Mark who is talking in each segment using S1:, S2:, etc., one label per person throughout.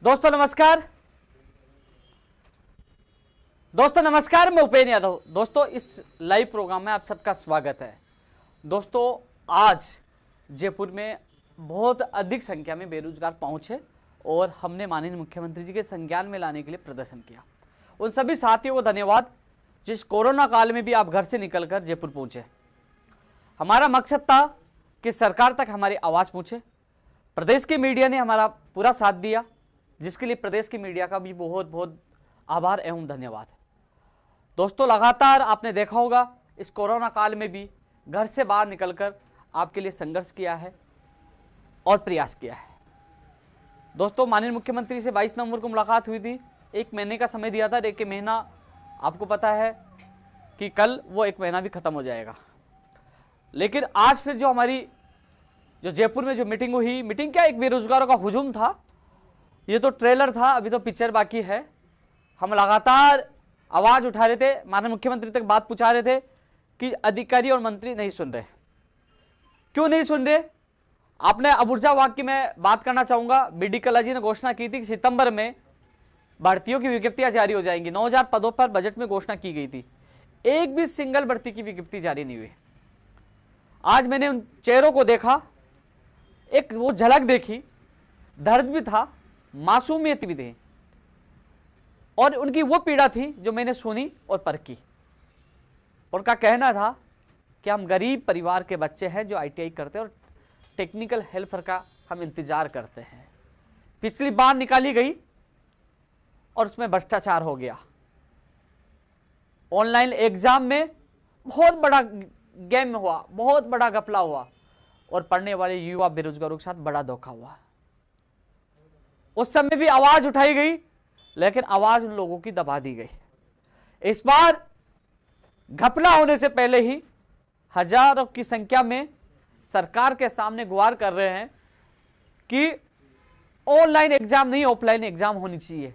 S1: दोस्तों नमस्कार, मैं उपेंद्र यादव। दोस्तों इस लाइव प्रोग्राम में आप सबका स्वागत है। दोस्तों आज जयपुर में बहुत अधिक संख्या में बेरोजगार पहुंचे और हमने माननीय मुख्यमंत्री जी के संज्ञान में लाने के लिए प्रदर्शन किया। उन सभी साथियों को धन्यवाद जिस कोरोना काल में भी आप घर से निकलकर जयपुर पहुंचे। हमारा मकसद था कि सरकार तक हमारी आवाज़ पहुंचे। प्रदेश की मीडिया ने हमारा पूरा साथ दिया, जिसके लिए प्रदेश की मीडिया का भी बहुत बहुत आभार एवं धन्यवाद। दोस्तों लगातार आपने देखा होगा इस कोरोना काल में भी घर से बाहर निकलकर आपके लिए संघर्ष किया है और प्रयास किया है। दोस्तों माननीय मुख्यमंत्री से 22 नवंबर को मुलाकात हुई थी। 1 महीने का समय दिया था। 1 महीना आपको पता है कि कल वो 1 महीना भी खत्म हो जाएगा। लेकिन आज फिर जो हमारी जयपुर में जो मीटिंग हुई, मीटिंग क्या एक बेरोजगारों का हुजूम था। ये तो ट्रेलर था, अभी तो पिक्चर बाकी है। हम लगातार आवाज उठा रहे थे, माननीय मुख्यमंत्री तक बात पहुंचा रहे थे कि अधिकारी और मंत्री नहीं सुन रहे। क्यों नहीं सुन रहे? आपने अब ऊर्जा विभाग की मैं बात करना चाहूंगा। बीडी कल्ला जी ने घोषणा की थी कि सितंबर में भर्तियों की विज्ञप्तियां जारी हो जाएंगी। 9000 पदों पर बजट में घोषणा की गई थी। एक भी सिंगल भर्ती की विज्ञप्ति जारी नहीं हुई। आज मैंने उन चेहरों को देखा, एक वो झलक देखी, दर्द भी था, मासूमियत भी थी और उनकी वो पीड़ा थी जो मैंने सुनी और परखी। उनका कहना था कि हम गरीब परिवार के बच्चे हैं जो आईटीआई करते हैं और टेक्निकल हेल्पर का हम इंतजार करते हैं। पिछली बार निकाली गई और उसमें भ्रष्टाचार हो गया। ऑनलाइन एग्जाम में बहुत बड़ा गेम हुआ, बहुत बड़ा घपला हुआ और पढ़ने वाले युवा बेरोजगारों के साथ बड़ा धोखा हुआ। उस समय भी आवाज उठाई गई, लेकिन आवाज उन लोगों की दबा दी गई। इस बार घपला होने से पहले ही हजारों की संख्या में सरकार के सामने गुहार कर रहे हैं कि ऑनलाइन एग्जाम नहीं, ऑफलाइन एग्जाम होनी चाहिए।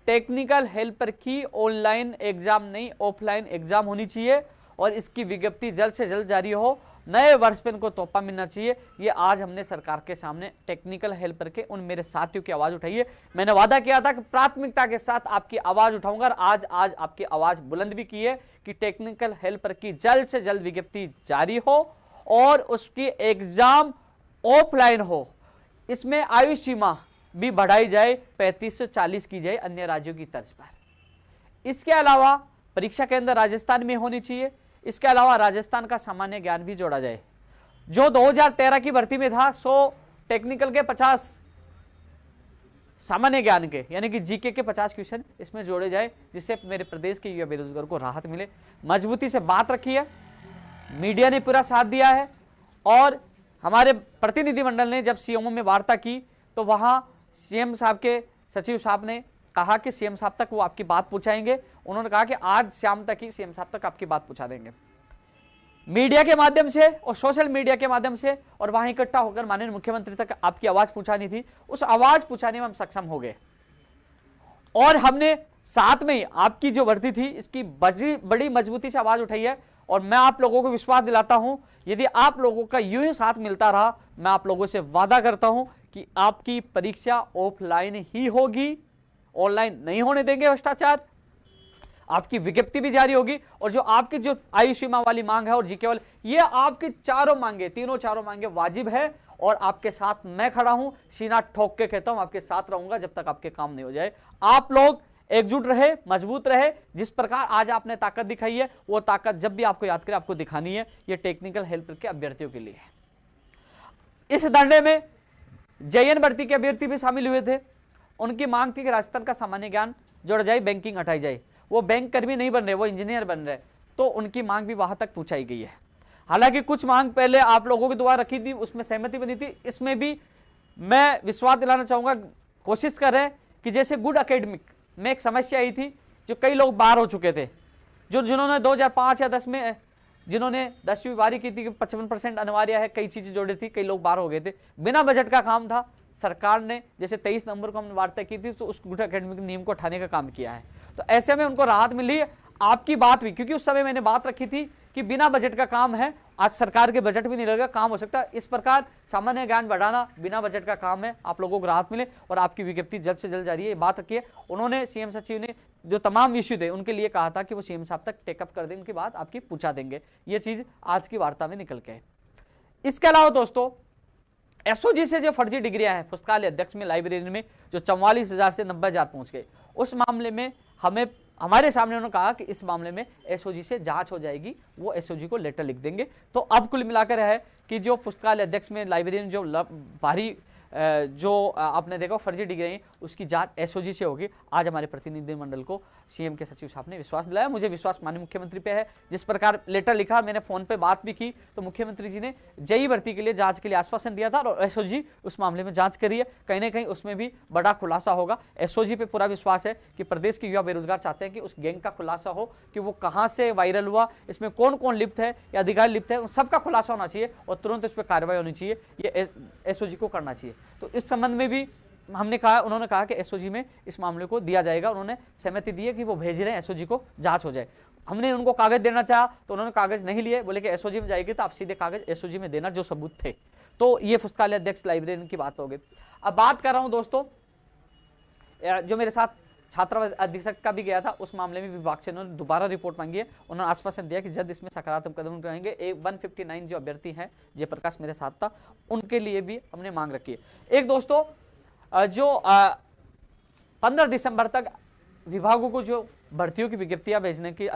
S1: टेक्निकल हेल्पर की ऑनलाइन एग्जाम नहीं, ऑफलाइन एग्जाम होनी चाहिए और इसकी विज्ञप्ति जल्द से जल्द जारी हो। नए वर्ष पे इनको तोहफा मिलना चाहिए। ये आज हमने सरकार के सामने टेक्निकल हेल्पर के उन मेरे साथियों की आवाज उठाई है। मैंने वादा किया था कि प्राथमिकता के साथ आपकी आवाज उठाऊंगा और आज आपकी आवाज बुलंद भी की है कि टेक्निकल हेल्पर की जल्द से जल्द विज्ञप्ति जारी हो और उसकी एग्जाम ऑफलाइन हो। इसमें आयु सीमा भी बढ़ाई जाए, 35 से 40 की जाए अन्य राज्यों की तर्ज पर। इसके अलावा परीक्षा केंद्र राजस्थान में होनी चाहिए। इसके अलावा राजस्थान का सामान्य ज्ञान भी जोड़ा जाए। जो 2013 की भर्ती में था 100 टेक्निकल के 50 सामान्य ज्ञान के यानी कि जीके के 50 क्वेश्चन इसमें जोड़े जाए, जिससे मेरे प्रदेश के युवा बेरोजगारों को राहत मिले। मजबूती से बात रखी है, मीडिया ने पूरा साथ दिया है और हमारे प्रतिनिधिमंडल ने जब सीएमओ में वार्ता की तो वहां सीएम साहब के सचिव साहब ने कहा कि सीएम साहब तक वो आपकी बात पहुंचाएंगे। उन्होंने कहा कि आज शाम तक ही सीएम साहब तक आपकी बात पहुंचा देंगे। मीडिया के माध्यम से और सोशल मीडिया के माध्यम से और वहां इकट्ठा होकर माननीय मुख्यमंत्री तक आपकी आवाज पहुंचानी थी। उस आवाज पहुंचाने में हम सक्षम हो गए और हमने साथ में ही आपकी जो भर्ती थी इसकी बड़ी मजबूती से आवाज उठाई है। और मैं आप लोगों को विश्वास दिलाता हूं, यदि आप लोगों का यूं ही साथ मिलता रहा, मैं आप लोगों से वादा करता हूं कि आपकी परीक्षा ऑफलाइन ही होगी, ऑनलाइन नहीं होने देंगे भ्रष्टाचार। आपकी विज्ञप्ति भी जारी होगी और जो आपकी जो आयु सीमा वाली मांग है और जी केवल ये आपकी तीनों चारों मांगे वाजिब है और आपके साथ मैं खड़ा हूं। सीना ठोक के कहता हूं आपके साथ रहूंगा जब तक आपके काम नहीं हो जाए। आप लोग एकजुट रहे, मजबूत रहे। जिस प्रकार आज आपने ताकत दिखाई है वो ताकत जब भी आपको याद करे आपको दिखानी है। ये टेक्निकल हेल्पर के अभ्यर्थियों के लिए है। इस धरने में जेएन भर्ती के अभ्यर्थी भी शामिल हुए थे। उनकी मांग थी कि राजस्थान का सामान्य ज्ञान जोड़ा जाए, बैंकिंग हटाई जाए। वो बैंक कर्मी नहीं बन रहे, वो इंजीनियर बन रहे, तो उनकी मांग भी वहां तक पहुंचाई गई है। हालांकि कुछ मांग पहले आप लोगों के द्वारा रखी थी, उसमें सहमति बनी थी। इसमें भी मैं विश्वास दिलाना चाहूंगा, कोशिश कर रहे हैं कि जैसे गुड एकेडमिक में एक समस्या आई थी, जो कई लोग बाहर हो चुके थे, जिन्होंने 2005 या 10 में जिन्होंने 10वीं बारी की थी कि 55% अनिवार्य है, कई चीजें जोड़ी थी, कई लोग बाहर हो गए थे। बिना बजट का काम था। सरकार ने जैसे 23 नवंबर को हमने वार्ता की थी तो उस गुड एकेडमिक नियम को उठाने का काम किया है। तो ऐसे में उनको राहत मिली है। आपकी बात भी, क्योंकि उस समय मैंने बात रखी थी कि बिना बजट का काम है, आज सरकार के बजट भी नहीं लगेगा, काम हो सकता है। इस प्रकार सामान्य ज्ञान बढ़ाना बिना बजट का काम है, आप लोगों को राहत मिले और आपकी विज्ञप्ति जल्द से जल्द जारी है, ये बात रखिए। उन्होंने सीएम सचिव ने जो तमाम इश्यू थे उनके लिए कहा था कि वो सीएम साहब तक टेकअप कर दें, उनकी बात आपकी पूछा देंगे, ये चीज आज की वार्ता में निकल के है। इसके अलावा दोस्तों एसओजी से जो फर्जी डिग्रियां हैं पुस्तकालय अध्यक्ष में, लाइब्रेरी में जो 44,000 से 90,000 पहुंच गए, उस मामले में हमारे सामने उन्होंने कहा कि इस मामले में एसओजी से जांच हो जाएगी, वो एसओजी को लेटर लिख देंगे। तो अब कुल मिलाकर है कि जो पुस्तकालय अध्यक्ष में, लाइब्रेरी में जो भारी जो आपने देखा फर्जी डिग्री उसकी जांच एसओजी से होगी। आज हमारे प्रतिनिधिमंडल को सीएम के सचिव साहब ने विश्वास दिलाया, मुझे विश्वास माननीय मुख्यमंत्री पे है। जिस प्रकार लेटर लिखा, मैंने फोन पे बात भी की, तो मुख्यमंत्री जी ने जेई भर्ती के लिए जांच के लिए आश्वासन दिया था और एसओजी उस मामले में जांच करी है। कहीं ना कहीं उसमें भी बड़ा खुलासा होगा। एसओजी पे पूरा विश्वास है कि प्रदेश के युवा बेरोजगार चाहते हैं कि उस गैंग का खुलासा हो कि वो कहां से वायरल हुआ, इसमें कौन कौन लिप्त है या अधिकारी लिप्त है, उन सबका खुलासा होना चाहिए और तुरंत उस पर कार्रवाई होनी चाहिए, ये एसओजी को करना चाहिए। तो इस संबंध में भी हमने कहा, उन्होंने कहा कि एसओजी में इस मामले को दिया जाएगा, उन्होंने सहमति दी है कि वो भेज रहे हैं एसओजी को, जांच हो जाए। हमने उनको कागज देना चाहा तो उन्होंने कागज नहीं लिए, बोले कि एसओजी में जाएगी तो आप सीधे कागज एसओजी में देना जो सबूत थे। तो ये पुस्तकालय अध्यक्ष लाइब्रेरियन की बात हो गई। अब बात कर रहा हूं दोस्तों, जो मेरे साथ छात्र अधीक्षक का भी गया था, उस मामले में विभाग से उन्होंने दोबारा रिपोर्ट मांगी है। उन्होंने आश्वासन दिया कि जल्द इसमें सकारात्मक कदम उठाएंगे। 159 जो अभ्यर्थी हैं, जयप्रकाश मेरे साथ था, उनके लिए भी हमने मांग रखी है। एक दोस्तों जो 15 दिसंबर तक विभागों को जो भर्तियों की विज्ञप्तियां भेजने की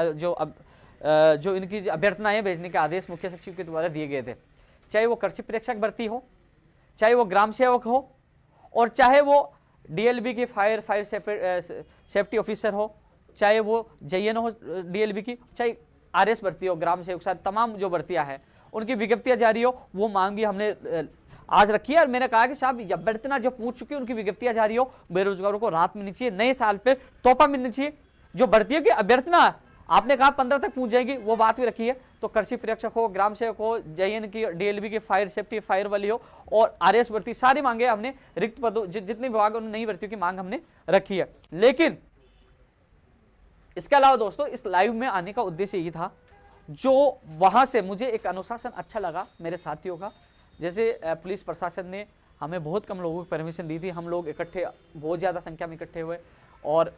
S1: जो इनकी अभ्यर्थनाएं भेजने के आदेश मुख्य सचिव के द्वारा दिए गए थे, चाहे वो कृषि प्रेक्षक भर्ती हो, चाहे वो ग्राम सेवक हो, और चाहे वो डीएलबी की फायर सेफ्टी ऑफिसर हो, चाहे वो जेएन हो डीएलबी की, चाहे आरएस भर्ती हो, ग्राम सेवक, सारे तमाम जो भर्तियां हैं उनकी विज्ञप्तियां जारी हो, वो मांग भी हमने आज रखी है। और मैंने कहा कि साहब अभ्यर्थना जो पूछ चुकी है उनकी विज्ञप्तियां जारी हो, बेरोजगारों को राहत मिलनी चाहिए, नए साल पे तोहफा मिलनी चाहिए। जो भर्तियों की अभ्यर्थना आपने कहा 15 तक पूछ जाएगी, वो बात भी रखी है। तो कृषि प्रेक्षक हो, ग्राम सेवक हो, जेएन की, डीएलबी की फायर सेफ्टी फायर वाली हो, और आरएस भर्ती, सारी मांगे हमने रिक्त पदों जितने विभाग उन नई भर्तियों की मांग हमने रखी है। लेकिन इसके अलावा दोस्तों इस लाइव में आने का उद्देश्य ये था, जो वहां से मुझे एक अनुशासन अच्छा लगा मेरे साथियों का। जैसे पुलिस प्रशासन ने हमें बहुत कम लोगों की परमिशन दी थी, हम लोग इकट्ठे बहुत ज़्यादा संख्या में इकट्ठे हुए और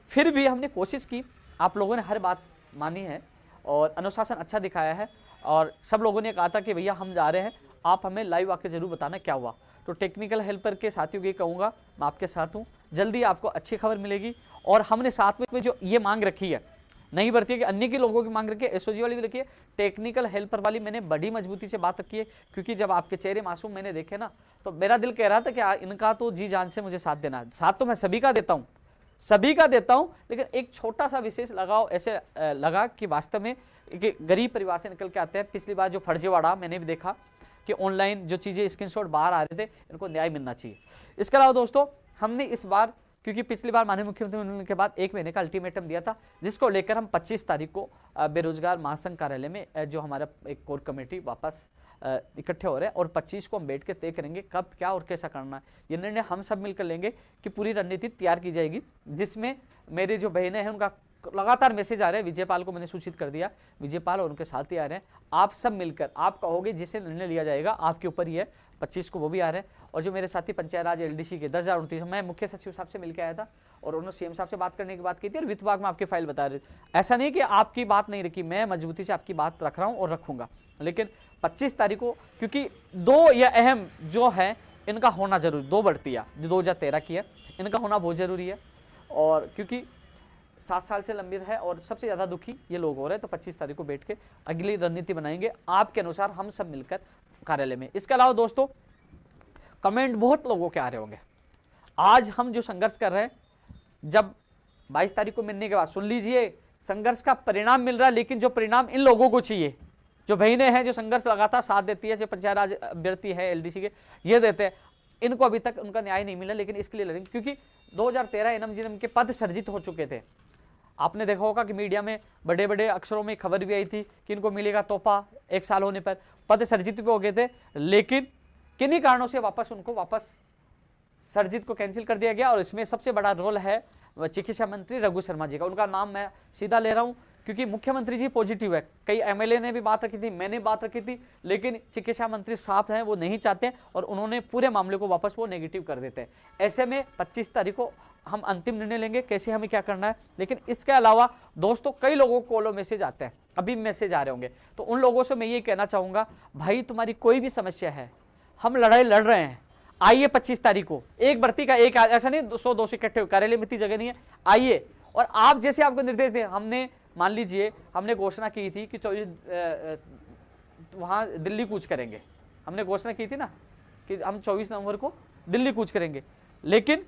S1: फिर भी हमने कोशिश की, आप लोगों ने हर बात मानी है और अनुशासन अच्छा दिखाया है। और सब लोगों ने कहा था कि भैया हम जा रहे हैं, आप हमें लाइव आके जरूर बताना क्या हुआ। तो टेक्निकल हेल्पर के साथियों को ये कहूँगा, मैं आपके साथ हूँ, जल्दी आपको अच्छी खबर मिलेगी। और हमने साथ में जो ये मांग रखी है, नहीं भर्ती है कि अन्य के लोगों की मांग रखी है, एसओजी वाली भी रखी है, टेक्निकल हेल्पर वाली मैंने बड़ी मजबूती से बात रखी है। क्योंकि जब आपके चेहरे मासूम मैंने देखे ना, तो मेरा दिल कह रहा था कि इनका तो जी जान से मुझे साथ देना है। साथ तो मैं सभी का देता हूँ, लेकिन एक छोटा सा विशेष लगाव ऐसे लगा कि वास्तव में गरीब परिवार से निकल के आते हैं। पिछली बार जो फर्जीवाड़ा मैंने भी देखा कि ऑनलाइन जो चीज़ें स्क्रीनशॉट बाहर आ रहे थे, इनको न्याय मिलना चाहिए। इसके अलावा दोस्तों हमने इस बार, क्योंकि पिछली बार माननीय मुख्यमंत्री मिलने के बाद 1 महीने का अल्टीमेटम दिया था, जिसको लेकर हम 25 तारीख को बेरोजगार महासंघ कार्यालय में जो हमारा एक कोर कमेटी वापस इकट्ठे हो रहे हैं और 25 को हम बैठ के तय करेंगे कब क्या और कैसा करना है। ये निर्णय हम सब मिलकर लेंगे कि पूरी रणनीति तैयार की जाएगी, जिसमें मेरे जो बहनें हैं उनका लगातार मैसेज आ रहे हैं। विजयपाल को मैंने सूचित कर दिया, विजयपाल और उनके साथी आ रहे हैं। आप सब मिलकर आप कहोगे जिससे निर्णय लिया जाएगा आपके ऊपर ही है। 25 को वो भी आ रहे हैं। और जो मेरे साथी पंचायत राज एलडीसी के 10,029, मैं मुख्य सचिव साहब से मिलकर आया था और उन्होंने सीएम साहब से बात करने की बात की थी और वित्त विभाग में आपकी फाइल बता रहे थे। ऐसा नहीं कि आपकी बात नहीं रखी, मैं मजबूती से आपकी बात रख रहा हूँ और रखूंगा। लेकिन 25 तारीख को, क्योंकि 2 या अहम जो है इनका होना जरूरी, 2 भर्तियाँ जो 2013 की है, इनका होना बहुत जरूरी है। और क्योंकि 7 साल से लंबित है और सबसे ज़्यादा दुखी ये लोग हो रहे हैं, तो 25 तारीख को बैठ के अगली रणनीति बनाएंगे आपके अनुसार, हम सब मिलकर कार्यालय में। इसके अलावा दोस्तों कमेंट बहुत लोगों के आ रहे होंगे। आज हम जो संघर्ष कर रहे हैं, जब 22 तारीख को मिलने के बाद, सुन लीजिए, संघर्ष का परिणाम मिल रहा है, लेकिन जो परिणाम इन लोगों को चाहिए, जो बहनें हैं, जो संघर्ष लगातार साथ देती है, जो पंचायत राज अभ्यर्थी है एलडीसी के, ये देते हैं, इनको अभी तक उनका न्याय नहीं मिला। लेकिन इसके लिए लड़ेंगे, क्योंकि 2013 एनएमजीएम के पद सर्जित हो चुके थे। आपने देखा होगा कि मीडिया में बड़े बड़े अक्षरों में खबर भी आई थी कि इनको मिलेगा तोहफा 1 साल होने पर, पद सर्जित भी हो गए थे, लेकिन किन्हीं कारणों से उनको वापस सर्जित को कैंसिल कर दिया गया। और इसमें सबसे बड़ा रोल है चिकित्सा मंत्री रघु शर्मा जी का। उनका नाम मैं सीधा ले रहा हूं क्योंकि मुख्यमंत्री जी पॉजिटिव है, कई एमएलए ने भी बात रखी थी, मैंने बात रखी थी, लेकिन चिकित्सा मंत्री साफ हैं, वो नहीं चाहते और उन्होंने पूरे मामले को वापस वो नेगेटिव कर देते हैं। ऐसे में 25 तारीख को हम अंतिम निर्णय लेंगे कैसे हमें क्या करना है। लेकिन इसके अलावा दोस्तों कई लोगों को कॉलो मैसेज आते हैं, अभी मैसेज आ रहे होंगे, तो उन लोगों से मैं ये कहना चाहूँगा, भाई तुम्हारी कोई भी समस्या है, हम लड़ाई लड़ रहे हैं, आइए 25 तारीख को, एक भर्ती का एक, ऐसा नहीं 100-200 इकट्ठे, कार्यालय में इतनी जगह नहीं है, आइए। और आप जैसे आपको निर्देश दें, हमने मान लीजिए हमने घोषणा की थी कि 24 वहाँ दिल्ली कूच करेंगे, हमने घोषणा की थी ना कि हम 24 नवंबर को दिल्ली कूच करेंगे, लेकिन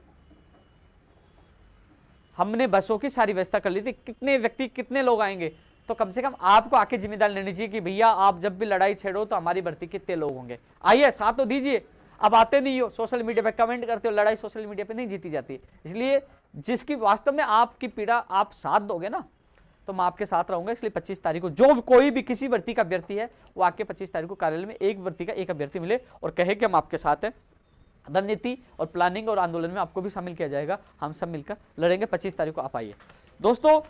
S1: हमने बसों की सारी व्यवस्था कर ली थी, कितने व्यक्ति कितने लोग आएंगे, तो कम से कम आपको आके जिम्मेदारी लेनी चाहिए कि भैया आप जब भी लड़ाई छेड़ो तो हमारी भर्ती कितने लोग होंगे, आइए साथ तो दीजिए। अब आते नहीं हो, सोशल मीडिया पे कमेंट करते हो, लड़ाई सोशल मीडिया पे नहीं जीती जाती, इसलिए जिसकी वास्तव में आपकी पीड़ा आप साथ दोगे ना, तो मैं आपके साथ रहूंगा। इसलिए 25 तारीख को जो कोई भी किसी भर्ती का अभ्यर्थी है वो आके 25 तारीख को कार्यालय में एक भर्ती का एक अभ्यर्थी मिले और कहे कि हम आपके साथ हैं। रणनीति और प्लानिंग और आंदोलन में आपको भी शामिल किया जाएगा, हम सब मिलकर लड़ेंगे। 25 तारीख को आप आइए। दोस्तों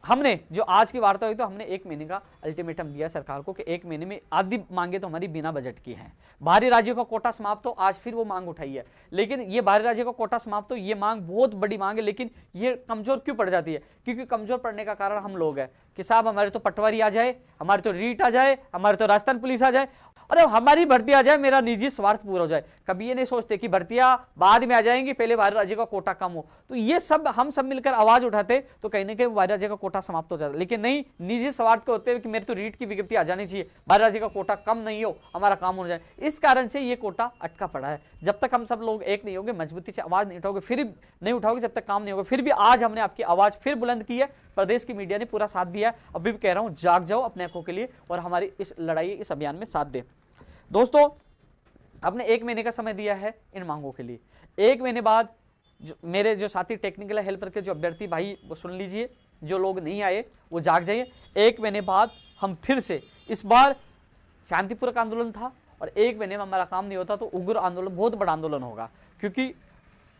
S1: हमने जो आज की वार्ता हुई तो हमने 1 महीने का अल्टीमेटम दिया सरकार को कि 1 महीने में आधी मांगे तो हमारी बिना बजट की हैं। बाहरी राज्यों का कोटा समाप्त हो, आज फिर वो मांग उठाई है, लेकिन ये बाहरी राज्यों का कोटा समाप्त हो, ये मांग बहुत बड़ी मांग है, लेकिन ये कमजोर क्यों पड़ जाती है? क्योंकि कमजोर पड़ने का कारण हम लोग हैं कि साहब हमारे तो पटवारी आ जाए, हमारे तो रीट आ जाए, हमारे तो राजस्थान पुलिस आ जाए, अरे हमारी भर्ती आ जाए, मेरा निजी स्वार्थ पूरा हो जाए। कभी ये नहीं सोचते कि भर्तियां बाद में आ जाएंगी, पहले बाहरी राज्य का कोटा कम हो। तो ये सब हम सब मिलकर आवाज उठाते तो कहीं ना कहीं बाहरी राज्य का कोटा समाप्त हो जाता, लेकिन नहीं, निजी स्वार्थ के होते हुए कि मेरे तो रीट की विज्ञप्ति आ जानी चाहिए, बाहरी राज्य का कोटा कम नहीं हो, हमारा काम हो जाए। इस कारण से ये कोटा अटका पड़ा है। जब तक हम सब लोग एक नहीं होंगे, मजबूती से आवाज नहीं उठाओगे, फिर नहीं उठाओगे जब तक काम नहीं होगा। फिर भी आज हमने आपकी आवाज फिर बुलंद की है, प्रदेश की मीडिया ने पूरा साथ दिया है। अभी भी कह रहा हूं, जाग जाओ अपने हकों के लिए और हमारी इस लड़ाई, इस अभियान में साथ दे। दोस्तों आपने 1 महीने का समय दिया है इन मांगों के लिए। 1 महीने बाद मेरे जो साथी टेक्निकल हेल्पर के जो अभ्यर्थी भाई वो सुन लीजिए, जो लोग नहीं आए वो जाग जाइए। 1 महीने बाद हम फिर से, इस बार शांतिपूर्वक आंदोलन था और 1 महीने में हमारा काम नहीं होता तो उग्र आंदोलन, बहुत बड़ा आंदोलन होगा। क्योंकि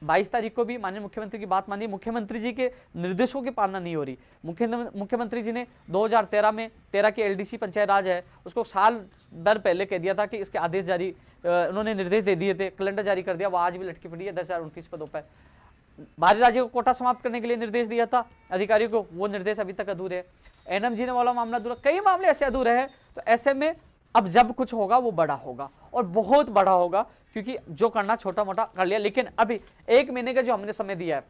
S1: 22 तारीख को भी माननीय मुख्यमंत्री की बात मानिए, मुख्यमंत्री जी के निर्देशों की पालना नहीं हो रही। मुख्यमंत्री जी ने 2013 में 13 की एलडीसी पंचायत राज है उसको साल भर पहले कह दिया था कि इसके आदेश जारी, उन्होंने निर्देश दे दिए थे, कैलेंडर जारी कर दिया, वो आज भी लटकी पड़ी है 10,029 पदों पर। बाहरी राज्यों को कोटा समाप्त करने के लिए निर्देश दिया था अधिकारियों को, वो निर्देश अभी तक अधूरे है। एनएमजी ने वाला मामला अधूरा, कई मामले ऐसे अधूरे हैं। तो ऐसे में अब जब कुछ होगा वो बड़ा होगा और बहुत बड़ा होगा, क्योंकि जो करना छोटा मोटा कर लिया। लेकिन अभी 1 महीने का जो हमने समय दिया है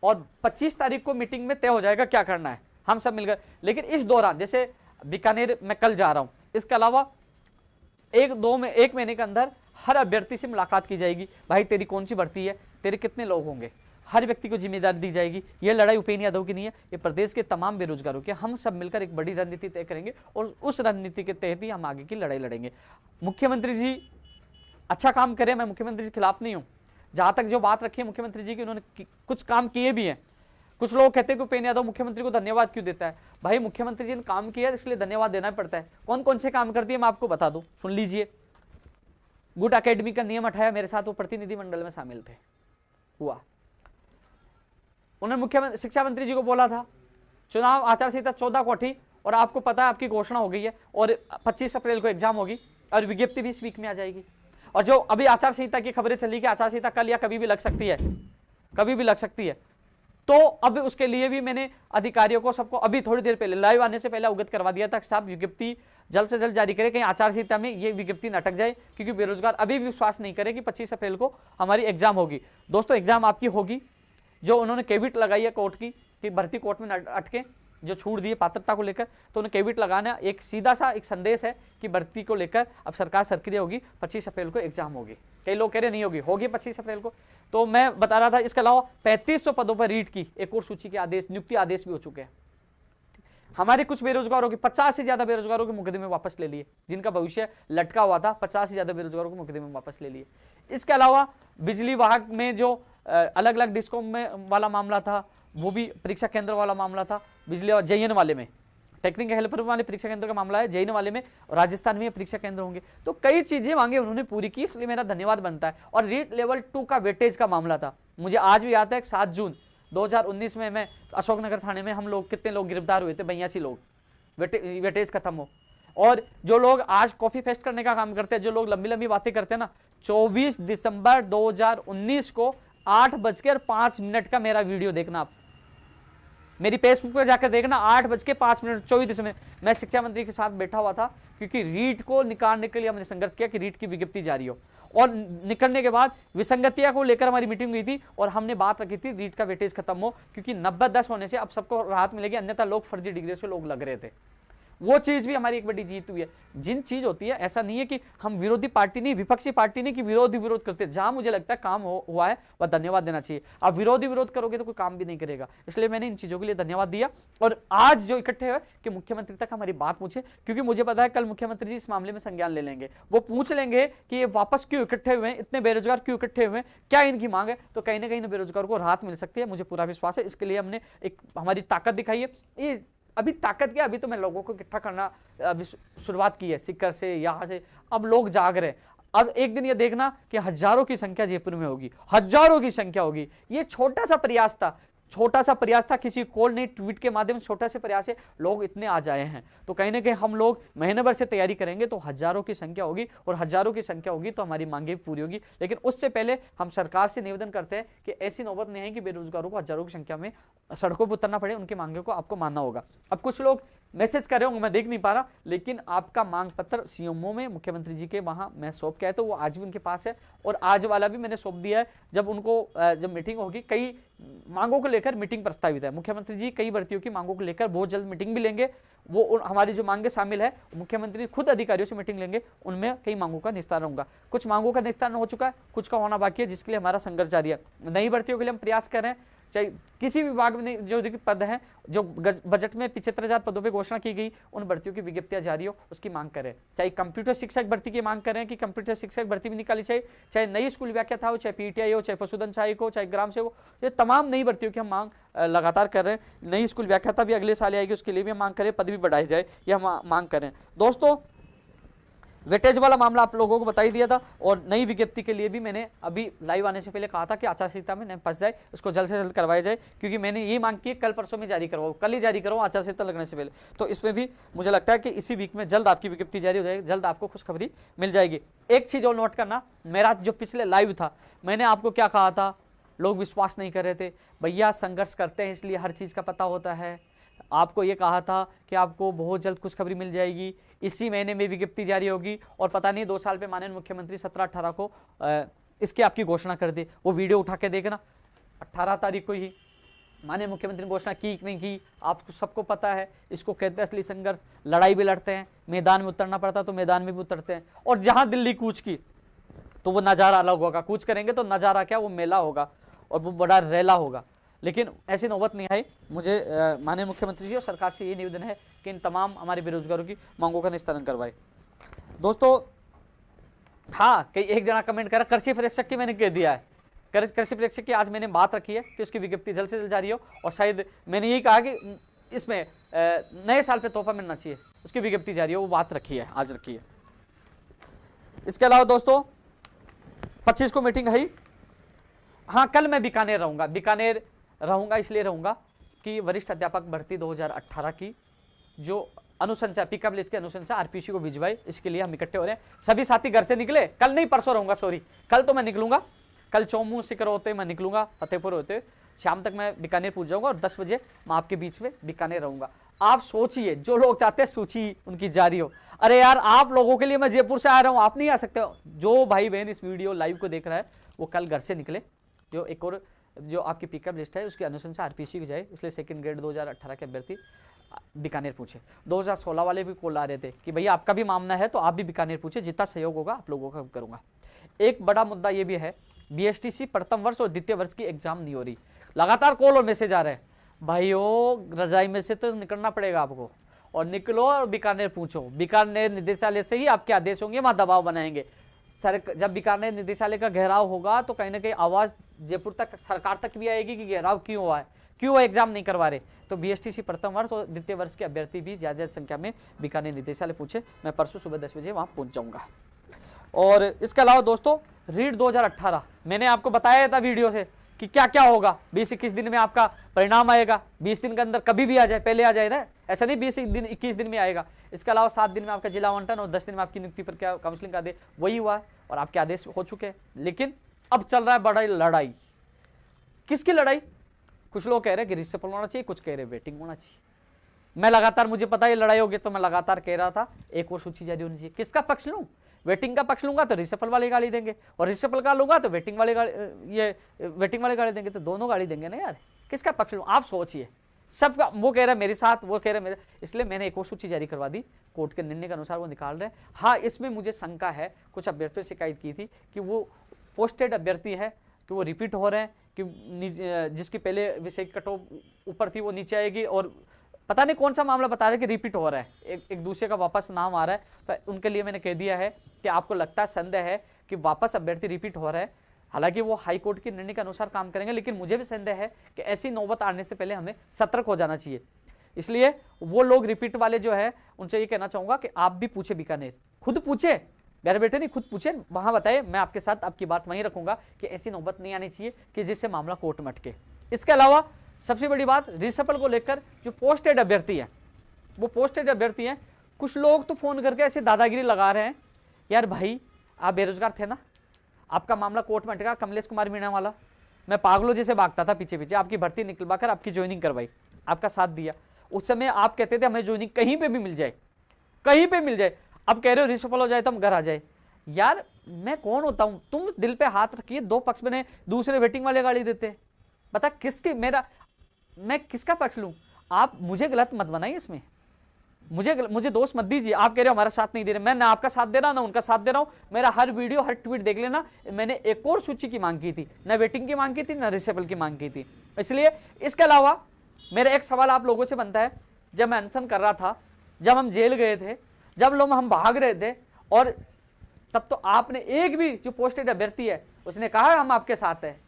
S1: और 25 तारीख को मीटिंग में तय हो जाएगा क्या करना है, हम सब मिलकर। लेकिन इस दौरान जैसे बीकानेर में कल जा रहा हूं, इसके अलावा 1 महीने के अंदर हर अभ्यर्थी से मुलाकात की जाएगी। भाई तेरी कौन सी भर्ती है, तेरे कितने लोग होंगे, हर व्यक्ति को जिम्मेदारी दी जाएगी। यह लड़ाई उपेन्द्र यादव की नहीं है, ये प्रदेश के तमाम बेरोजगारों की। हम सब मिलकर एक बड़ी रणनीति तय करेंगे और उस रणनीति के तहत ही हम आगे की लड़ाई लड़ेंगे। मुख्यमंत्री जी अच्छा काम करें, मैं मुख्यमंत्री के खिलाफ नहीं हूं। जहां तक जो बात रखी है मुख्यमंत्री जी की, उन्होंने कुछ काम किए भी हैं। कुछ लोग कहते हैं कि उपेन्द्र यादव मुख्यमंत्री को धन्यवाद क्यों देता है। भाई मुख्यमंत्री जी ने काम किया इसलिए धन्यवाद देना पड़ता है। कौन कौन से काम करती है मैं आपको बता दूं, सुन लीजिए। गुड अकेडमी का नियम हटाया, मेरे साथ वो प्रतिनिधि मंडल में शामिल थे, हुआ। उन्होंने मुख्यमंत्री शिक्षा मंत्री जी को बोला था चुनाव आचार संहिता 14 को हटी और आपको पता है आपकी घोषणा हो गई है और 25 अप्रैल को एग्जाम होगी और विज्ञप्ति भी इस वीक में आ जाएगी। और जो अभी आचार संहिता की खबरें चली कि आचार संहिता कल या कभी भी लग सकती है, कभी भी लग सकती है, तो अब उसके लिए भी मैंने अधिकारियों को सबको अभी थोड़ी देर पहले लाइव आने से पहले अवगत करवा दिया था कि साहब विज्ञप्ति जल्द से जल्द जारी करें, कहीं आचार संहिता में ये विज्ञप्ति न अटक जाए, क्योंकि बेरोजगार अभी भी विश्वास नहीं करे कि 25 अप्रैल को हमारी एग्जाम होगी। दोस्तों एग्जाम आपकी होगी। जो उन्होंने केविट लगाई है कोर्ट की कि भर्ती कोर्ट में अटके, जो छूट दिए पात्रता को लेकर, तो उन्हें केविट लगाना एक सीधा सा एक संदेश है कि भर्ती को लेकर अब सरकार सक्रिय होगी। 25 अप्रैल को एग्जाम होगी। कई लोग कह रहे नहीं होगी, होगी 25 अप्रैल को। तो मैं बता रहा था इसके अलावा 3500 पदों पर रीट की एक और सूची के आदेश, नियुक्ति आदेश भी हो चुके हैं। हमारे कुछ बेरोजगारों के 50 से ज्यादा बेरोजगारों के मुकदमे वापस ले लिए, जिनका भविष्य लटका हुआ था, 50 से ज्यादा बेरोजगारों के मुकदमे वापस ले लिए। इसके अलावा बिजली विभाग में जो अलग अलग डिस्कॉम में वाला मामला था, वो भी परीक्षा केंद्र वाला मामला था। बिजली और जेईएन वाले में, टेक्निकल हेल्पर वाले परीक्षा केंद्र का मामला है, जेईएन वाले में और राजस्थान में परीक्षा केंद्र होंगे। तो कई चीजें मांगे उन्होंने पूरी की, इसलिए मेरा धन्यवाद बनता है। और रीट लेवल 2 का वेटेज का मामला था, मुझे आज भी याद है 7 जून 2019 में मैं अशोकनगर थाने में हम लोग कितने लोग गिरफ्तार हुए थे, 82 लोग, वेटेज खत्म हो। और जो लोग आज कॉफी फेस्ट करने का काम करते हैं, जो लोग लंबी लंबी बातें करते हैं ना, 24 दिसंबर 2019 को 8:05 का मेरा वीडियो देखना आप, मेरी फेसबुक पर जाकर देखना, 8:05 24 दिसंबर मैं शिक्षा मंत्री के साथ बैठा हुआ था, क्योंकि रीट को निकालने के लिए हमने संघर्ष किया कि रीट की विज्ञप्ति जारी हो। और निकलने के बाद विसंगतियां को लेकर हमारी मीटिंग हुई थी और हमने बात रखी थी रीट का वेटेज खत्म हो, क्योंकि 90-10 होने से अब सबको राहत मिलेगी, अन्यथा लोग फर्जी डिग्री से लोग लग रहे थे। वो चीज भी हमारी एक बड़ी जीत हुई है। जिन चीज होती है, ऐसा नहीं है कि हम विरोधी पार्टी नहीं, विपक्षी पार्टी नहीं कि विरोध करते, जहां मुझे लगता है काम हुआ है वह धन्यवाद देना चाहिए। अब विरोध करोगे तो कोई काम भी नहीं करेगा, इसलिए मैंने इन चीजों के लिए धन्यवाद दिया। और आज जो इकट्ठे हुए कि मुख्यमंत्री तक हमारी बात पूछे, क्योंकि मुझे पता है कल मुख्यमंत्री जी इस मामले में संज्ञान ले लेंगे, वो पूछ लेंगे कि ये वापस क्यों इकट्ठे हुए हैं, इतने बेरोजगार क्यों इकट्ठे हुए हैं, क्या इनकी मांग है। तो कहीं ना कहीं बेरोजगार को राहत मिल सकती है, मुझे पूरा विश्वास है। इसके लिए हमने एक हमारी ताकत दिखाई है। ये अभी ताकत क्या, अभी तो मैं लोगों को इकट्ठा करना शुरुआत की है, सिक्कर से, यहाँ से, अब लोग जाग रहे हैं। अब एक दिन ये देखना कि हजारों की संख्या जयपुर में होगी, हजारों की संख्या होगी। ये छोटा सा प्रयास था, किसी कॉल नहीं, ट्वीट के माध्यम से छोटा सा प्रयास है, लोग इतने आ जाए हैं। तो कहीं ना कहीं हम लोग महीने भर से तैयारी करेंगे तो हजारों की संख्या होगी, और हजारों की संख्या होगी तो हमारी मांगे भी पूरी होगी। लेकिन उससे पहले हम सरकार से निवेदन करते हैं कि ऐसी नौबत नहीं है कि बेरोजगारों को हजारों की संख्या में सड़कों पर उतरना पड़े, उनकी मांगे को आपको मानना होगा। अब कुछ लोग मैसेज कर रहे होंगे, मैं देख नहीं पा रहा, लेकिन आपका मांग पत्र सीएमओ में मुख्यमंत्री जी के वहां मैं सौंप के आया, तो वो आज भी उनके पास है, और आज वाला भी मैंने सौंप दिया है। जब उनको जब मीटिंग होगी, कई मांगों को लेकर मीटिंग प्रस्तावित है, मुख्यमंत्री जी कई भर्तियों की मांगों को लेकर बहुत जल्द मीटिंग भी लेंगे। वो हमारी जो मांगे शामिल है, मुख्यमंत्री खुद अधिकारियों से मीटिंग लेंगे, उनमें कई मांगों का निस्तारण होगा। कुछ मांगों का निस्तारण हो चुका है, कुछ का होना बाकी है, जिसके लिए हमारा संघर्ष जारी है। नई भर्तियों के लिए हम प्रयास कर रहे हैं, चाहे किसी विभाग में जो रिक्त पद हैं, जो बजट में 75,000 पदों पे घोषणा की गई, उन भर्तियों की विज्ञप्तियां जारी हो, उसकी मांग करें। चाहे कंप्यूटर शिक्षक भर्ती की मांग करें कि कंप्यूटर शिक्षक भर्ती भी निकाली चाहिए, चाहे नई स्कूल व्याख्या हो, चाहे पीटीआई हो, चाहे पशुधन सहायक हो, चाहे ग्राम सेवक, ये तमाम नई भर्तियों की हम मांग लगातार कर रहे हैं। नई स्कूल व्याख्या भी अगले साल आएगी, उसके लिए भी हम मांग करें, पद भी बढ़ाए जाए, ये हम मांग करें। दोस्तों, वेटेज वाला मामला आप लोगों को बता ही दिया था, और नई विज्ञप्ति के लिए भी मैंने अभी लाइव आने से पहले कहा था कि आचार संहिता में न फंस जाए, उसको जल्द से जल्द करवाया जाए, क्योंकि मैंने ये मांग की कल परसों में जारी करवाओ, कल ही जारी करवाओ आचार संहिता लगने से पहले। तो इसमें भी मुझे लगता है कि इसी वीक में जल्द आपकी विज्ञप्ति जारी हो जाएगी, जल्द आपको खुशखबरी मिल जाएगी। एक चीज और नोट करना, मेरा जो पिछले लाइव था, मैंने आपको क्या कहा था, लोग विश्वास नहीं कर रहे थे, भैया संघर्ष करते हैं इसलिए हर चीज का पता होता है। आपको ये कहा था कि आपको बहुत जल्द खुशखबरी मिल जाएगी, इसी महीने में विज्ञप्ति जारी होगी, और पता नहीं 2 साल पे माननीय मुख्यमंत्री 17-18 को इसकी आपकी घोषणा कर दे। वो वीडियो उठा के देखना, 18 तारीख को ही माननीय मुख्यमंत्री ने घोषणा की कि नहीं की, आपको सबको पता है। इसको कहते हैं असली संघर्ष, लड़ाई भी लड़ते हैं, मैदान में उतरना पड़ता तो मैदान में भी उतरते हैं। और जहां दिल्ली कूच की तो वो नज़ारा अलग होगा, कूच करेंगे तो नज़ारा क्या, वो मेला होगा और वो बड़ा रेला होगा। लेकिन ऐसी नौबत नहीं आई। मुझे माननीय मुख्यमंत्री जी और सरकार से ये निवेदन है कि इन तमाम हमारे बेरोजगारों की मांगों का निस्तारण करवाए। दोस्तों, हाँ, कई एक जना कमेंट करा, कृषि परीक्षक की मैंने कह दिया है, कृषि परीक्षक की आज मैंने बात रखी है कि उसकी विज्ञप्ति जल्द से जल्द जारी हो, और शायद मैंने यही कहा कि इसमें नए साल पे तोहफा मिलना चाहिए, उसकी विज्ञप्ति जारी हो, वो बात रखी है, आज रखी है। इसके अलावा दोस्तों 25 को मीटिंग है। हाँ, कल मैं बीकानेर रहूंगा, इसलिए रहूंगा कि वरिष्ठ अध्यापक भर्ती 2018 की जो अनुशंसा, पिकअप लिस्ट की अनुशंसा आरपीसी को भिजवाई, इसके लिए हम इकट्ठे हो रहे हैं। सभी साथी घर से निकले, कल नहीं परसों रहूंगा, सॉरी, कल तो मैं निकलूंगा, कल चौमू सिकर होते मैं निकलूंगा, फतेहपुर होते शाम तक मैं बीकानेर पहुंच जाऊंगा, और 10 बजे मैं आपके बीच में बीकानेर रहूंगा। आप सोचिए, जो लोग चाहते हैं सूची उनकी जारी हो। अरे यार, आप लोगों के लिए मैं जयपुर से आ रहा हूं, आप नहीं आ सकते हो। जो भाई बहन इस वीडियो लाइव को देख रहा है वो कल घर से निकले, जो एक और जो आपकी पिकअप लिस्ट है उसकी अनुशंसा आरपीसी की जाए, इसलिए सेकंड ग्रेड 2018 के अभ्यर्थी बीकानेर पूछे। 2016 वाले भी कॉल आ रहे थे कि भैया आपका भी मामला है तो आप भी बीकानेर पूछे, जितना सहयोग होगा आप लोगों का करूंगा। एक बड़ा मुद्दा ये भी है, बीएसटीसी प्रथम वर्ष और द्वितीय वर्ष की एग्जाम नहीं हो रही, लगातार कॉल और मैसेज आ रहे हैं, भाइयों रजाई में से तो निकलना पड़ेगा आपको, और निकलो और बीकानेर पूछो। बीकानेर निदेशालय से ही आपके आदेश होंगे, वहां दबाव बनाएंगे। सर, जब बीकानेर निदेशालय का घेराव होगा तो कहीं ना कहीं आवाज जयपुर तक, सरकार तक भी आएगी कि घेराव क्यों हुआ है, क्यों एग्जाम नहीं करवा रहे। तो बीएसटीसी प्रथम वर्ष और द्वितीय वर्ष के अभ्यर्थी भी ज्यादा संख्या में बीकानेर निदेशालय पूछे। मैं परसों सुबह 10 बजे वहां पहुंच जाऊंगा। और इसके अलावा दोस्तों, रीट 2018 मैंने आपको बताया था वीडियो से कि क्या क्या होगा। 20-21 दिन में आपका परिणाम आएगा, 20 दिन के अंदर कभी भी आ जाए, पहले आ जाए ना, ऐसा नहीं 20 दिन 21 दिन में आएगा। इसके अलावा 7 दिन में आपका जिला आवंटन और 10 दिन में आपकी नियुक्ति पर क्या काउंसलिंग का आदेश, वही हुआ है और आपके आदेश हो चुके हैं। लेकिन अब चल रहा है बड़ा लड़ाई। किसकी लड़ाई? कुछ लोग कह रहे हैं कि रिसफल होना चाहिए, कुछ कह रहे हैं वेटिंग होना चाहिए। मैं लगातार, मुझे पता है लड़ाई होगी, तो मैं लगातार कह रहा था एक और सूची जारी होनी चाहिए। किसका पक्ष लूं? वेटिंग का पक्ष लूंगा तो रिसफल वाली गाली देंगे, और रिसफल का लूंगा तो वेटिंग वाली गाली, ये वेटिंग वाली गाली देंगे, तो दोनों गाली देंगे ना यार। किसका पक्ष लूं? आप सोचिए। सबका, वो कह रहा है मेरे साथ, वो कह रहा है मेरे, इसलिए मैंने एक और सूची जारी करवा दी, कोर्ट के निर्णय के अनुसार वो निकाल रहे हैं। हाँ, इसमें मुझे शंका है, कुछ अभ्यर्थियों से शिकायत की थी कि वो पोस्टेड अभ्यर्थी है, कि वो रिपीट हो रहे हैं, कि जिसकी पहले विषय कट ऑफ ऊपर थी वो नीचे आएगी, और पता नहीं कौन सा मामला बता रहे कि रिपीट हो रहा है, एक दूसरे का वापस नाम आ रहा है। तो उनके लिए मैंने कह दिया है कि आपको लगता है, संदेह है कि वापस अभ्यर्थी रिपीट हो रहा है, हालांकि वो हाई कोर्ट के निर्णय के अनुसार काम करेंगे, लेकिन मुझे भी संदेह है कि ऐसी नौबत आने से पहले हमें सतर्क हो जाना चाहिए। इसलिए वो लोग रिपीट वाले जो है, उनसे ये कहना चाहूंगा कि आप भी पूछे बीकानेर, खुद पूछे, घर बैठे नहीं, खुद पूछे, वहां बताए, मैं आपके साथ आपकी बात वहीं रखूंगा कि ऐसी नौबत नहीं आनी चाहिए कि जिससे मामला कोर्ट में अटके। इसके अलावा सबसे बड़ी बात, रिसफल को लेकर जो पोस्टेड अभ्यर्थी है, वो पोस्टेड अभ्यर्थी हैं, कुछ लोग तो फोन करके ऐसे दादागिरी लगा रहे हैं, यार भाई आप बेरोजगार थे ना, आपका मामला कोर्ट में अटका, कमलेश कुमार मीणा वाला, मैं पागलों जैसे भागता था पीछे पीछे, आपकी भर्ती निकलवाकर आपकी ज्वाइनिंग करवाई, आपका साथ दिया। उस समय आप कहते थे हमें ज्वाइनिंग कहीं पे भी मिल जाए, कहीं पे मिल जाए। अब कह रहे हो रिसफल हो जाए तो हम घर आ जाए। यार मैं कौन होता हूं? तुम दिल पे हाथ रखिए, दो पक्ष बने, दूसरे वेटिंग वाले गाली देते, बता किसकी, मैं किसका पक्ष लूं? आप मुझे गलत मत बनाइए, इसमें मुझे दोष मत दीजिए। आप कह रहे हो हमारा साथ नहीं दे रहे, मैं ना आपका साथ दे रहा ना उनका साथ दे रहा हूं। मेरा हर वीडियो, हर ट्वीट देख लेना, मैंने एक और सूची की मांग की थी, ना वेटिंग की मांग की थी, ना रिसफल की मांग की थी। इसलिए इसके अलावा मेरा एक सवाल आप लोगों से बनता है, जब मैं अनशन कर रहा था, जब हम जेल गए थे, जब लोग हम भाग रहे थे, और तब तो आपने एक भी जो पोस्टेड अभ्यर्थी है उसने कहा हम आपके साथ है,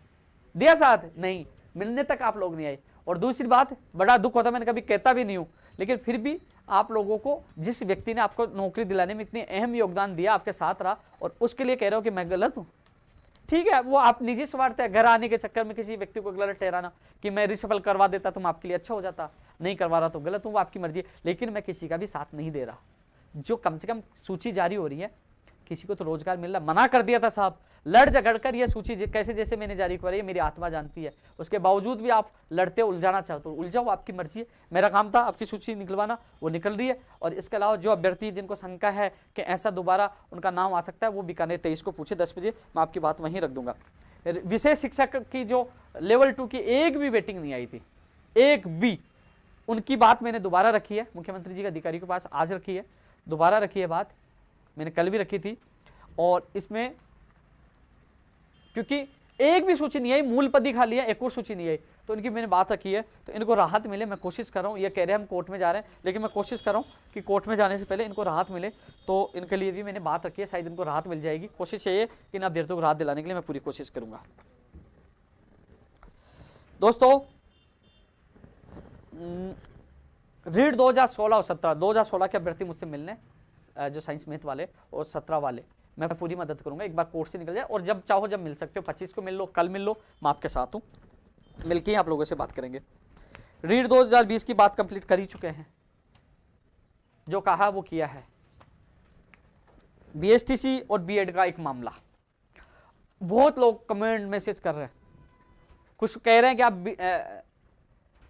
S1: दिया साथ? नहीं, मिलने तक आप लोग नहीं आए। और दूसरी बात, बड़ा दुख होता, मैंने कभी कहता भी नहीं हूं, लेकिन फिर भी आप लोगों को, जिस व्यक्ति ने आपको नौकरी दिलाने में इतनी अहम योगदान दिया, आपके साथ रहा, और उसके लिए कह रहे हो कि मैं गलत हूं। ठीक है, वो आप निजी स्वार्थ है, घर आने के चक्कर में किसी व्यक्ति को गलत ठहराना कि मैं रिसफल करवा देता तो आपके लिए अच्छा हो जाता, नहीं करवा रहा तो गलत हूं, वो आपकी मर्जी है। लेकिन मैं किसी का भी साथ नहीं दे रहा। जो कम से कम सूची जारी हो रही है, किसी को तो रोजगार मिल रहा। मना कर दिया था साहब, लड़ झगड़ कर ये सूची कैसे जैसे मैंने जारी करवाई है, मेरी आत्मा जानती है। उसके बावजूद भी आप लड़ते उलझाना चाहते हो, उलझाओ, आपकी मर्जी है। मेरा काम था आपकी सूची निकलवाना, वो निकल रही है। और इसके अलावा जो अभ्यर्थी जिनको शंका है कि ऐसा दोबारा उनका नाम आ सकता है, वो बीकानेर 23 को पूछे 10 बजे, मैं आपकी बात वहीं रख दूंगा। विशेष शिक्षक की जो लेवल 2 की एक भी वेटिंग नहीं आई थी, एक भी, उनकी बात मैंने दोबारा रखी है, मुख्यमंत्री जी के अधिकारी के पास आज रखी है, दोबारा रखी है बात, मैंने कल भी रखी थी। और इसमें क्योंकि एक भी सूची नहीं आई, मूल पद ही खाली है, एक और सूची नहीं आई, तो इनकी मैंने बात रखी है, तो इनको राहत मिले। मैं कोशिश कर रहा हूँ, ये कह रहे हैं हम कोर्ट में जा रहे हैं, लेकिन मैं कोशिश कर रहा हूँ कि कोर्ट में जाने से पहले इनको राहत मिले, तो इनके लिए भी मैंने बात रखी है, शायद इनको राहत मिल जाएगी। कोशिश ये है कि इन अभ्यर्थियों को राहत दिलाने के लिए मैं पूरी कोशिश करूंगा। दोस्तों, रीड 2016 और 17, 2016 के अभ्यर्थी मुझसे मिलने, जो साइंस मैथ वाले, और 17 वाले, मैं पूरी मदद करूंगा। एक बार कोर्ट से निकल जाए, और जब चाहो जब मिल सकते हो, 25 को मिल लो, कल मिल लो, मैं आपके साथ हूं, मिलके ही आप लोगों से बात करेंगे। रीड 2020 की बात कंप्लीट कर ही चुके हैं, जो कहा वो किया है। बीएसटीसी और बीएड का एक मामला, बहुत लोग कमेंट मैसेज कर रहे हैं, कुछ कह रहे हैं कि आप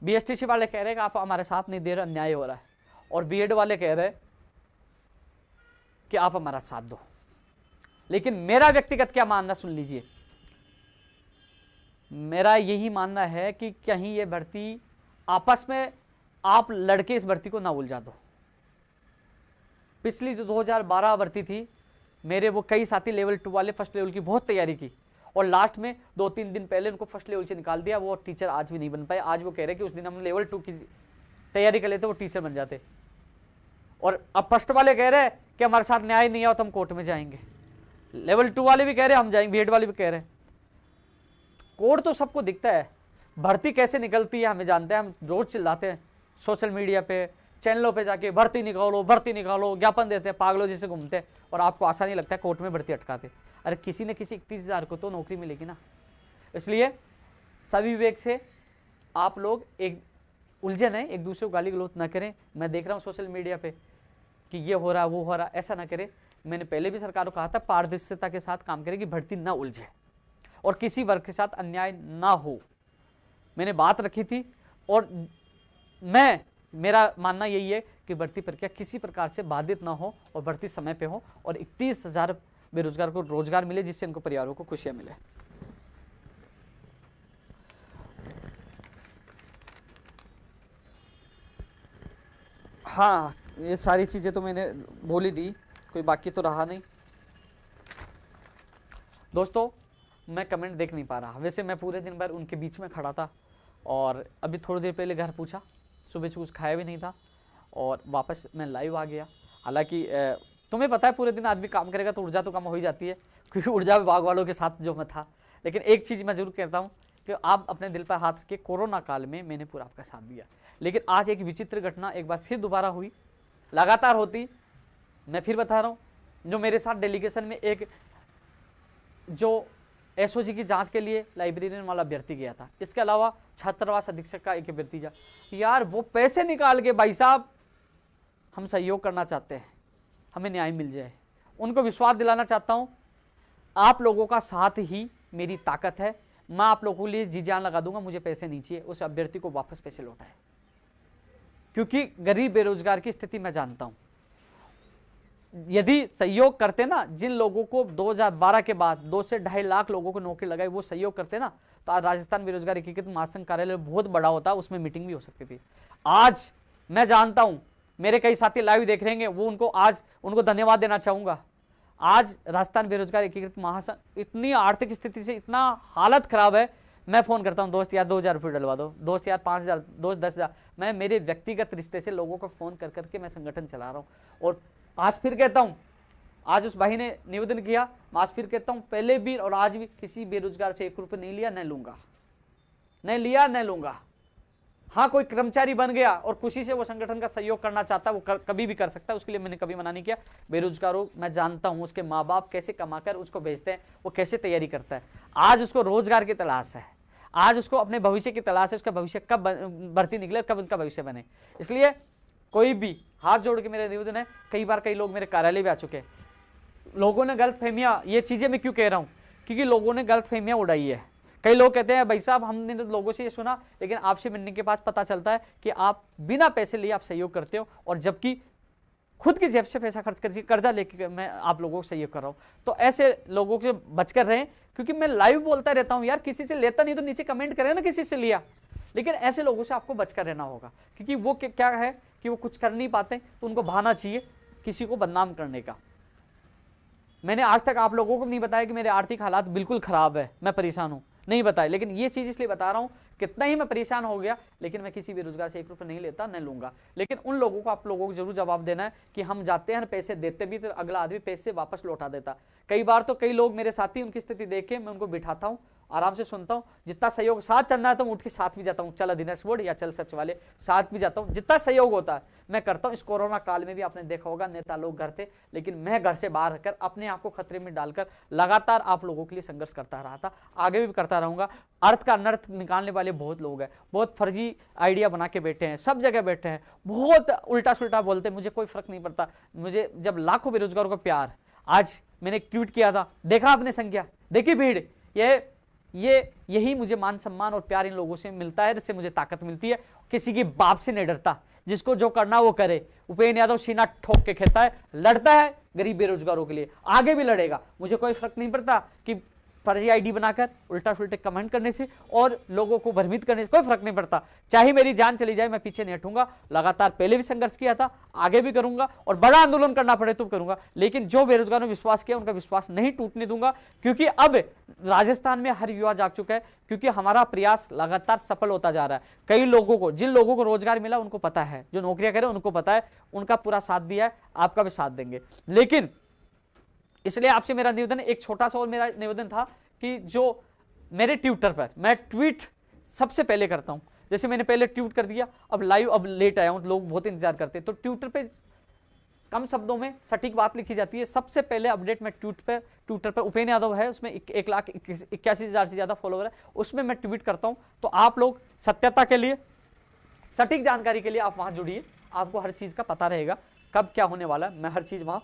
S1: बीएसटीसी वाले कह रहे हैं कि आप हमारे साथ नहीं दे रहे, अन्याय हो रहा है, और बीएड वाले कह रहे हैं कि आप हमारा साथ दो। लेकिन मेरा व्यक्तिगत क्या मानना सुन लीजिए, मेरा यही मानना है कि कहीं ये भर्ती आपस में आप लड़के इस भर्ती को ना उलझा दो। पिछली जो 2012 भर्ती थी, मेरे वो कई साथी लेवल 2 वाले फर्स्ट लेवल की बहुत तैयारी की, और लास्ट में 2-3 दिन पहले उनको फर्स्ट लेवल से निकाल दिया, वो टीचर आज भी नहीं बन पाए। आज वो कह रहे हैं कि उस दिन हम लेवल 2 की तैयारी कर लेते वो टीचर बन जाते, और अब फर्स्ट वाले कह रहे हैं कि हमारे साथ न्याय नहीं आओ तो हम कोर्ट में जाएंगे। लेवल 2 वाले भी कह रहे हैं हम जाएंगे, बीएड वाले भी कह रहे हैं। कोर्ट तो सबको दिखता है, भर्ती कैसे निकलती है हमें जानते हैं, हम रोज चिल्लाते हैं सोशल मीडिया पे, चैनलों पे जाके भर्ती निकालो, ज्ञापन देते हैं, पागलों जैसे घूमते हैं, और आपको आशा नहीं लगता है कोर्ट में भर्ती अटकाते। अरे किसी न किसी 31,000 को तो नौकरी मिलेगी ना। इसलिए सभी विवेक से आप लोग एक उलझन है, एक दूसरे को गाली गलौज ना करें। मैं देख रहा हूँ सोशल मीडिया पे कि ये हो रहा वो हो रहा, ऐसा ना करें। मैंने पहले भी सरकार को कहा था पारदर्शिता के साथ काम करें कि भर्ती ना उलझे और किसी वर्ग के साथ अन्याय ना हो। मैंने बात रखी थी और मेरा मानना यही है कि भर्ती प्रक्रिया किसी प्रकार से बाधित ना हो और भर्ती समय पे हो और 31,000 बेरोजगार को रोजगार मिले, जिससे उनको परिवारों को खुशियां मिले। हाँ, ये सारी चीजें तो मैंने बोली दी, कोई बाकी तो रहा नहीं। दोस्तों, मैं कमेंट देख नहीं पा रहा, वैसे मैं पूरे दिन भर उनके बीच में खड़ा था और अभी थोड़ी देर पहले घर पूछा, सुबह से कुछ खाया भी नहीं था और वापस मैं लाइव आ गया। हालांकि तुम्हें पता है पूरे दिन आदमी काम करेगा तो ऊर्जा तो कम हो ही जाती है, क्योंकि ऊर्जा विभाग वालों के साथ जो मैं था। लेकिन एक चीज़ मैं जरूर कहता हूँ कि आप अपने दिल पर हाथ रखिए, कोरोना काल में मैंने पूरा आपका साथ दिया। लेकिन आज एक विचित्र घटना एक बार फिर दोबारा हुई, लगातार होती। मैं फिर बता रहा हूँ, जो मेरे साथ डेलीगेशन में एक जो एसओजी की जांच के लिए लाइब्रेरियन वाला अभ्यर्थी गया था, इसके अलावा छात्रावास अधीक्षक का एक अभ्यर्थी था। यार वो पैसे निकाल के, भाई साहब हम सहयोग करना चाहते हैं, हमें न्याय मिल जाए, उनको विश्वास दिलाना चाहता हूँ आप लोगों का साथ ही मेरी ताकत है। मैं आप लोगों के लिए जी जान लगा दूंगा, मुझे पैसे नहीं चाहिए, उस अभ्यर्थी को वापस पैसे लौटाए, क्योंकि गरीब बेरोजगार की स्थिति मैं जानता हूं। यदि सहयोग करते ना, जिन लोगों को 2012 के बाद 2 से 2.5 लाख लोगों को नौकरी लगाई, वो सहयोग करते ना, तो आज राजस्थान बेरोजगार एकीकृत महासंघ कार्यालय बहुत बड़ा होता, उसमें मीटिंग भी हो सकती थी। आज मैं जानता हूं मेरे कई साथी लाइव देख रहे हैं, वो उनको धन्यवाद देना चाहूंगा। आज राजस्थान बेरोजगार एकीकृत महासंघ इतनी आर्थिक स्थिति से इतना हालत खराब है, मैं फोन करता हूं, दोस्त यार 2,000 रुपये डलवा दो, दोस्त यार 5,000, दोस्त 10,000। मैं मेरे व्यक्तिगत रिश्ते से लोगों को फोन कर करके मैं संगठन चला रहा हूं। और आज फिर कहता हूं, आज उस भाई ने निवेदन किया, मैं आज फिर कहता हूं, पहले भी और आज भी किसी बेरोजगार से 1 रुपये नहीं लिया, नहीं लूंगा, नहीं लिया, नहीं लूंगा। हाँ, कोई कर्मचारी बन गया और खुशी से वो संगठन का सहयोग करना चाहता है, वो कभी भी कर सकता है, उसके लिए मैंने कभी मना नहीं किया। बेरोजगारों, मैं जानता हूं उसके माँ बाप कैसे कमाकर उसको भेजते हैं, वो कैसे तैयारी करता है। आज उसको रोजगार की तलाश है, आज उसको अपने भविष्य की तलाश है, उसका भविष्य कब भर्ती निकले, कब उनका भविष्य बने। इसलिए कोई भी हाथ जोड़ के मेरा निवेदन है, कई बार कई लोग मेरे कार्यालय भी आ चुके हैं, लोगों ने गलत फहमियाँ, ये चीजें मैं क्यों कह रहा हूँ, क्योंकि लोगों ने गलत फहमियाँ उड़ाई है। कई लोग कहते हैं भाई साहब हमने तो लोगों से ये सुना, लेकिन आपसे मिलने के बाद पता चलता है कि आप बिना पैसे लिए आप सहयोग करते हो, और जबकि खुद की जेब से पैसा खर्च कर कर्जा लेके मैं आप लोगों को सहयोग कर रहा हूं। तो ऐसे लोगों से बचकर रहें, क्योंकि मैं लाइव बोलता रहता हूं यार, किसी से लेता नहीं तो नीचे कमेंट करें ना किसी से लिया, लेकिन ऐसे लोगों से आपको बचकर रहना होगा, क्योंकि वो क्या है कि वो कुछ कर नहीं पाते, तो उनको बहाना चाहिए किसी को बदनाम करने का। मैंने आज तक आप लोगों को नहीं बताया कि मेरे आर्थिक हालात बिल्कुल खराब है, मैं परेशान हूं, नहीं बताया। लेकिन ये चीज इसलिए बता रहा हूं, कितना ही मैं परेशान हो गया, लेकिन मैं किसी बेरोजगार से 1 रुपये नहीं लेता, नहीं लूंगा। लेकिन उन लोगों को, आप लोगों को जरूर जवाब देना है कि हम जाते हैं पैसे देते भी, तो अगला आदमी पैसे वापस लौटा देता। कई बार तो कई लोग मेरे साथी, उनकी स्थिति देख के मैं उनको बिठाता हूँ, आराम से सुनता हूँ, जितना सहयोग साथ चलना है तो मैं उठ के साथ भी जाता हूँ, चल दिनेश बोर्ड या चल सच वाले, साथ भी जाता हूँ, जितना सहयोग होता है मैं करता हूँ। इस कोरोना काल में भी आपने देखा होगा नेता लोग घर थे, लेकिन मैं घर से बाहर रहकर अपने आप को खतरे में डालकर लगातार आप लोगों के लिए संघर्ष करता रहा था, आगे भी करता रहूंगा। अर्थ का अनर्थ निकालने वाले बहुत लोग हैं, बहुत फर्जी आइडिया बना के बैठे हैं, सब जगह बैठे हैं, बहुत उल्टा सुल्टा बोलते हैं, मुझे कोई फर्क नहीं पड़ता। मुझे जब लाखों बेरोजगारों का प्यार, आज मैंने एक ट्वीट किया था, देखा आपने संख्या, देखी भीड़, यही मुझे मान सम्मान और प्यार इन लोगों से मिलता है, जिससे मुझे ताकत मिलती है। किसी की बाप से नहीं डरता, जिसको जो करना वो करे। उपेंद्र यादव सीना ठोक के कहता है, लड़ता है गरीब बेरोजगारों के लिए, आगे भी लड़ेगा, मुझे कोई फर्क नहीं पड़ता कि फर्जी आईडी बनाकर उल्टा सुल्टे कमेंट करने से और लोगों को भ्रमित करने से कोई फर्क नहीं पड़ता। चाहे मेरी जान चली जाए, मैं पीछे नहीं हटूंगा। लगातार पहले भी संघर्ष किया था, आगे भी करूंगा, और बड़ा आंदोलन करना पड़े तो करूंगा, लेकिन जो बेरोजगारों ने विश्वास किया उनका विश्वास नहीं टूटने दूंगा। क्योंकि अब राजस्थान में हर युवा जाग चुका है, क्योंकि हमारा प्रयास लगातार सफल होता जा रहा है। कई लोगों को, जिन लोगों को रोजगार मिला उनको पता है, जो नौकरियां करें उनको पता है, उनका पूरा साथ दिया है, आपका भी साथ देंगे। लेकिन इसलिए आपसे मेरा निवेदन, एक छोटा सा और मेरा निवेदन था कि जो मेरे ट्विटर पर मैं ट्वीट सबसे पहले करता हूं, जैसे मैंने पहले ट्वीट कर दिया, अब लाइव अब लेट आया हूं, लोग बहुत इंतजार करते हैं, तो ट्विटर पे कम शब्दों में सटीक बात लिखी जाती है। सबसे पहले अपडेट मैं ट्विटर पर उपेंद्र यादव है, उसमें 1,81,000 से ज़्यादा फॉलोवर है, उसमें मैं ट्वीट करता हूँ। तो आप लोग सत्यता के लिए, सटीक जानकारी के लिए आप वहाँ जुड़िए, आपको हर चीज़ का पता रहेगा कब क्या होने वाला है। मैं हर चीज़ वहाँ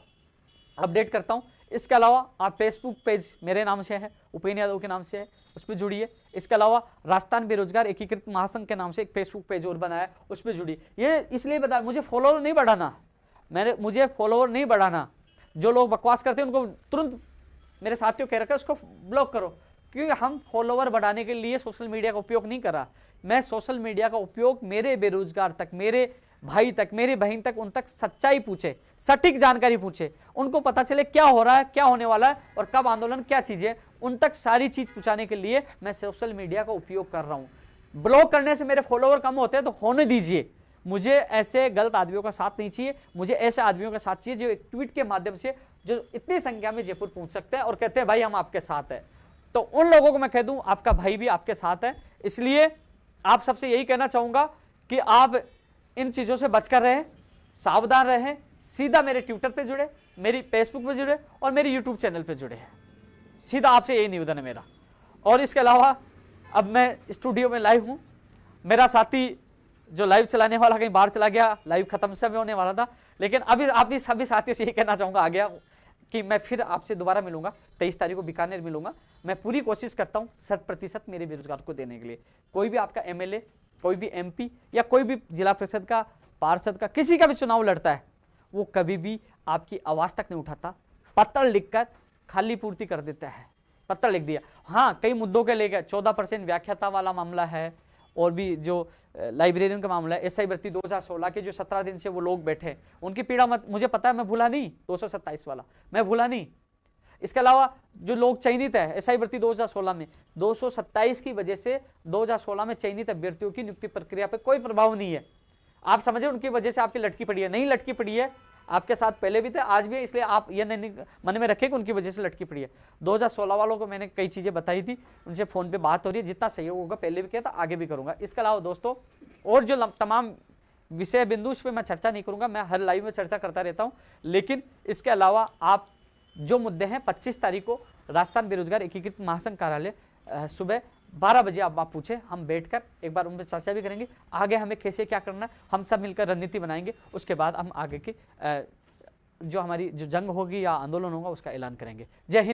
S1: अपडेट करता हूँ। इसके अलावा आप फेसबुक पेज मेरे नाम से है, उपेंद्र यादव के नाम से है, उस पर जुड़िए। इसके अलावा राजस्थान बेरोजगार एकीकृत महासंघ के नाम से एक फेसबुक पेज और बनाया है, उस पर जुड़िए। ये इसलिए बता, मुझे फॉलोअर नहीं बढ़ाना, मुझे फॉलोअर नहीं बढ़ाना। जो लोग बकवास करते हैं उनको तुरंत, मेरे साथियों कह रखा है उसको ब्लॉक करो, क्योंकि हम फॉलोवर बढ़ाने के लिए सोशल मीडिया का उपयोग नहीं कर रहा। मैं सोशल मीडिया का उपयोग मेरे बेरोजगार तक, मेरे भाई तक, मेरी बहन तक, उन तक सच्चाई पूछे, सटीक जानकारी पूछे, उनको पता चले क्या हो रहा है, क्या होने वाला है और कब आंदोलन, क्या चीजें, उन तक सारी चीज पहुंचाने के लिए मैं सोशल मीडिया का उपयोग कर रहा हूं। ब्लॉक करने से मेरे फॉलोवर कम होते हैं तो होने दीजिए, मुझे ऐसे गलत आदमियों का साथ नहीं चाहिए, मुझे ऐसे आदमियों का साथ चाहिए जो एक ट्वीट के माध्यम से, जो इतनी संख्या में जयपुर पहुंच सकते हैं और कहते हैं भाई हम आपके साथ हैं। तो उन लोगों को मैं कह दूं आपका भाई भी आपके साथ है। इसलिए आप सबसे यही कहना चाहूंगा कि आप इन चीजों से बचकर रहें, सावधान रहें, सीधा मेरे ट्विटर पे जुड़े, मेरी फेसबुक पे जुड़े और मेरे यूट्यूब चैनल पे जुड़े। सीधा आपसे यही निवेदन है मेरा। और इसके अलावा अब मैं स्टूडियो में लाइव हूं, मेरा साथी जो लाइव चलाने वाला कहीं बाहर चला गया, लाइव खत्म समय होने वाला था, लेकिन अभी आप सभी साथियों से यही कहना चाहूंगा आ गया कि मैं फिर आपसे दोबारा मिलूंगा, 23 तारीख को बीकानेर मिलूंगा। मैं पूरी कोशिश करता हूं 100% मेरे बेरोजगार को देने के लिए। कोई भी आपका एमएलए, कोई भी एमपी या कोई भी जिला परिषद का, पार्षद का, किसी का भी चुनाव लड़ता है, वो कभी भी आपकी आवाज तक नहीं उठाता, पत्र लिखकर खाली पूर्ति कर देता है। पत्र लिख दिया, हाँ कई मुद्दों के लेकर 14% व्याख्याता वाला मामला है, और भी जो लाइब्रेरियन का मामला है, एसआई भर्ती 2016 के जो 17 दिन से वो लोग बैठे, उनकी पीड़ा मुझे पता है, मैं भूला नहीं। 227 वाला मैं भूला नहीं। इसके अलावा जो लोग चयनित है एसआई भर्ती 2016 में, 227 की वजह से 2016 में चयनित अभ्यर्थियों की नियुक्ति प्रक्रिया पर कोई प्रभाव नहीं है। आप समझे उनकी वजह से आपकी लटकी पड़ी है, नहीं लटकी पड़ी है, आपके साथ पहले भी थे आज भी है, इसलिए आप ये नहीं मन में रखें कि उनकी वजह से लटकी पड़ी है। 2016 वालों को मैंने कई चीजें बताई थी, उनसे फोन पे बात हो रही है, जितना सहयोग होगा पहले भी किया था, आगे भी करूंगा। इसके अलावा दोस्तों और जो तमाम विषय बिंदु उस पर मैं चर्चा नहीं करूंगा, मैं हर लाइव में चर्चा करता रहता हूं। लेकिन इसके अलावा आप जो मुद्दे हैं 25 तारीख को राजस्थान बेरोजगार एकीकृत महासंघ कार्यालय सुबह 12 बजे आप पूछे, हम बैठकर एक बार उन पर चर्चा भी करेंगे, आगे हमें कैसे क्या करना है, हम सब मिलकर रणनीति बनाएंगे। उसके बाद हम आगे की जो हमारी जो जंग होगी या आंदोलन होगा उसका ऐलान करेंगे। जय हिंद।